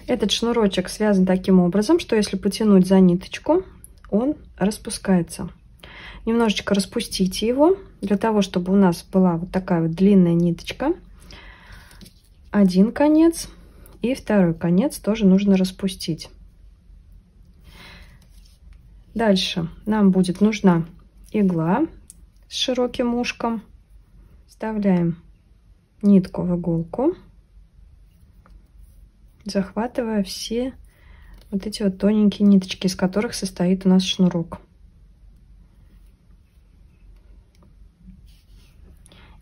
Этот шнурочек связан таким образом, что если потянуть за ниточку, он распускается. Немножечко распустите его, для того, чтобы у нас была вот такая вот длинная ниточка. Один конец и второй конец тоже нужно распустить. Дальше нам будет нужна игла с широким ушком. Вставляем нитку в иголку, захватывая все вот эти вот тоненькие ниточки, из которых состоит у нас шнурок.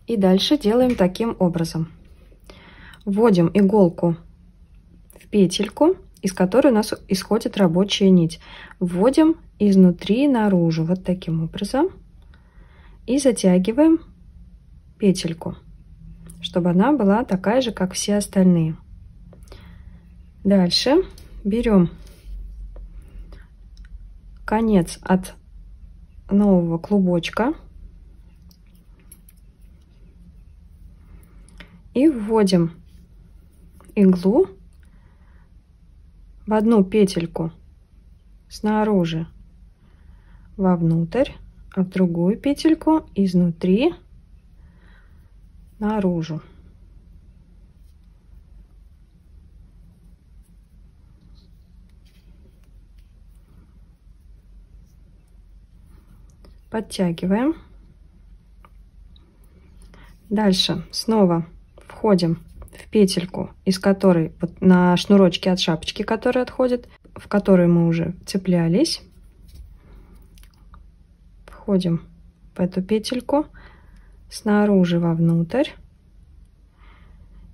И дальше делаем таким образом. Вводим иголку в петельку, из которой у нас исходит рабочая нить. Вводим изнутри наружу, вот таким образом. И затягиваем петельку, чтобы она была такая же, как все остальные. Дальше берем конец от нового клубочка и вводим иглу в одну петельку снаружи вовнутрь, а в другую петельку изнутри наружу. Подтягиваем. Дальше снова входим в петельку, из которой вот на шнурочке от шапочки, который отходит, в которой мы уже цеплялись. Входим в эту петельку снаружи вовнутрь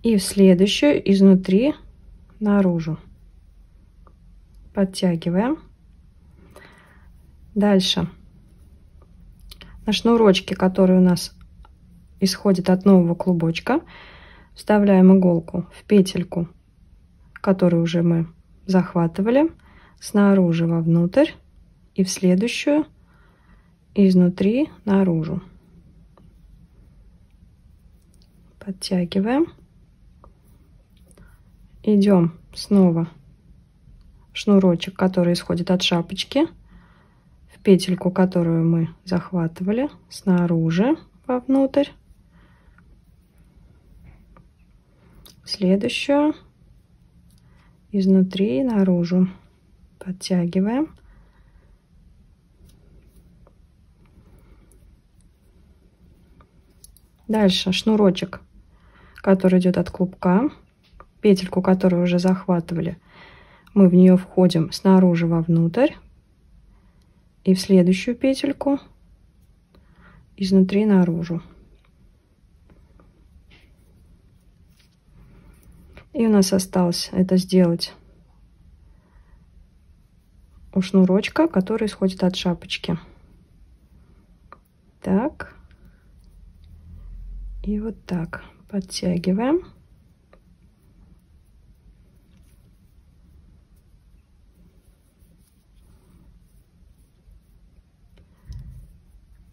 и в следующую изнутри наружу. Подтягиваем. Дальше на шнурочке, который у нас исходит от нового клубочка, вставляем иголку в петельку, которую уже мы захватывали, снаружи вовнутрь и в следующую изнутри наружу. Подтягиваем. Идем снова в шнурочек, который исходит от шапочки, в петельку, которую мы захватывали, снаружи вовнутрь, следующую изнутри наружу. Подтягиваем. Дальше шнурочек, который идет от клубка, петельку, которую уже захватывали, мы в нее входим снаружи вовнутрь и в следующую петельку изнутри наружу. И у нас осталось это сделать у шнурочка, который исходит от шапочки. Так. И вот так подтягиваем.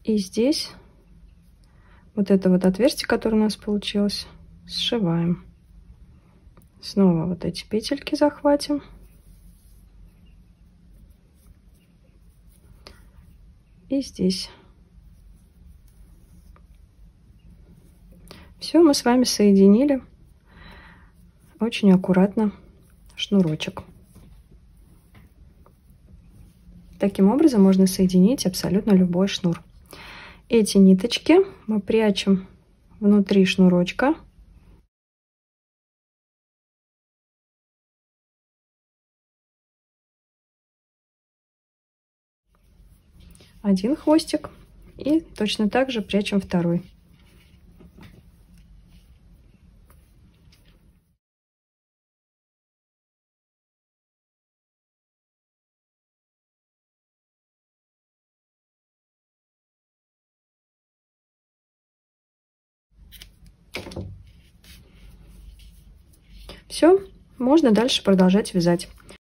И здесь вот это вот отверстие, которое у нас получилось, сшиваем. Снова вот эти петельки захватим. И здесь. Все, мы с вами соединили очень аккуратно шнурочек. Таким образом можно соединить абсолютно любой шнур. Эти ниточки мы прячем внутри шнурочка. Один хвостик и точно так же прячем второй. Все, можно дальше продолжать вязать.